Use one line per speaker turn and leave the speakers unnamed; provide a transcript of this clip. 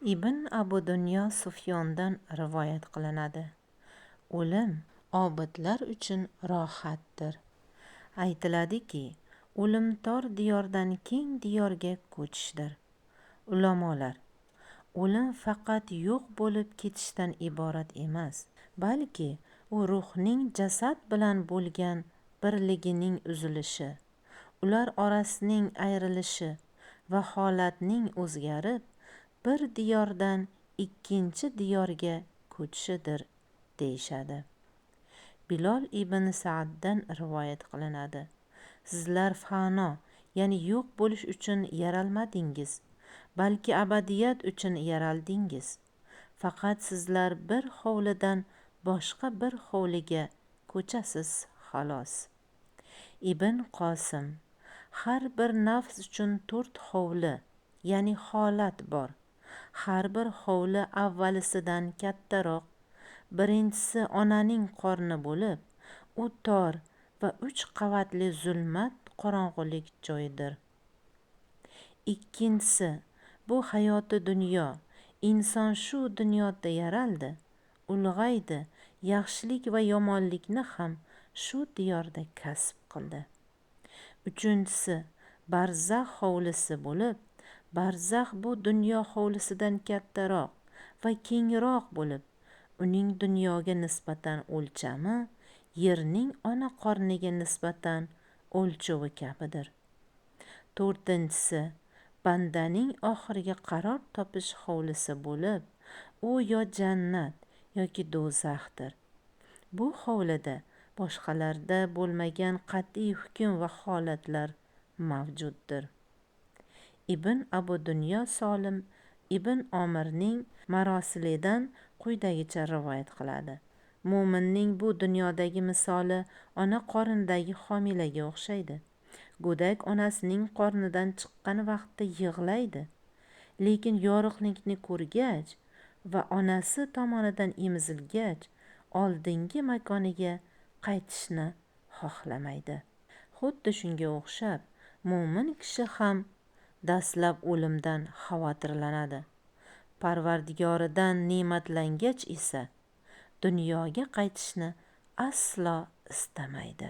Ibn Abu Dunyo Sufyondan rivoyat qilinadi. O'lim obidlar uchun rohatdir. Aytiladiki, o'lim tor diyordan keng diyorga ko'chishdir. Ulamolar, o'lim faqat yo'q bo'lib ketishdan iborat emas, balki u ruhning jasad bilan bo'lgan birligining uzilishi, ular orasining ayrilishi va holatning o'zgarib, bir diyordan ikkinchi diyorga ko'chishidir, deyishadi. Bilol ibn Sa'ddan rivoyat qilinadi. Sizlar fano, ya'ni yo'q bo'lish uchun yaralmadingiz, balki abadiyat uchun yaraldingiz. Faqat sizlar bir hovlidan boshqa bir hovliga ko'chasiz, xolos. Ibn Qosim: har bir nafs uchun 4 hovli, ya'ni holat bor. Har bir hovli avvalisidan kattaroq. Birinchisi onaning qorni bo'lib, u tor va 3 qavatli zulmat qorong'ulik joydir. Ikkinchisi, bu hayoti dunyo. Inson shu dunyoda yaraldi, ulg'aydi, yaxshilik va yomonlikni ham shu diyorda kasb qildi. Uchinchisi, barzax hovlisi bo'lib, barzax bu dunyo hovlisidan kattaroq va kengroq bo'lib, uning dunyoga nisbatan o'lchami yerning ona qorniga nisbatan o'lchovi kabidir. To'rtinchisi, bandaning oxirgi qaror topish hovlisi bo'lib, u yo jannat yoki do'zaxdir. Bu hovlida boshqalarda bo'lmagan qat'iy hukm va holatlar mavjuddir. Ibn Abu Dunyo Solim ibn Omirning marosilidan quyidagicha rivoyat qiladi. Mo'minning bu dunyodagi misoli ona qornidagi homilaga o'xshaydi. Go'dak onasining qornidan chiqqan vaqtda yig'laydi, lekin yorug'likni ko'rgach va onasi tomonidan emizilgach, oldingi makoniga qaytishni xohlamaydi. Xuddi shunga o'xshab, mo'min kishi ham dastlab o'limdan xavotirlanadi. Parvardigoridan ne'matlangach esa dunyoga qaytishni aslo istamaydi.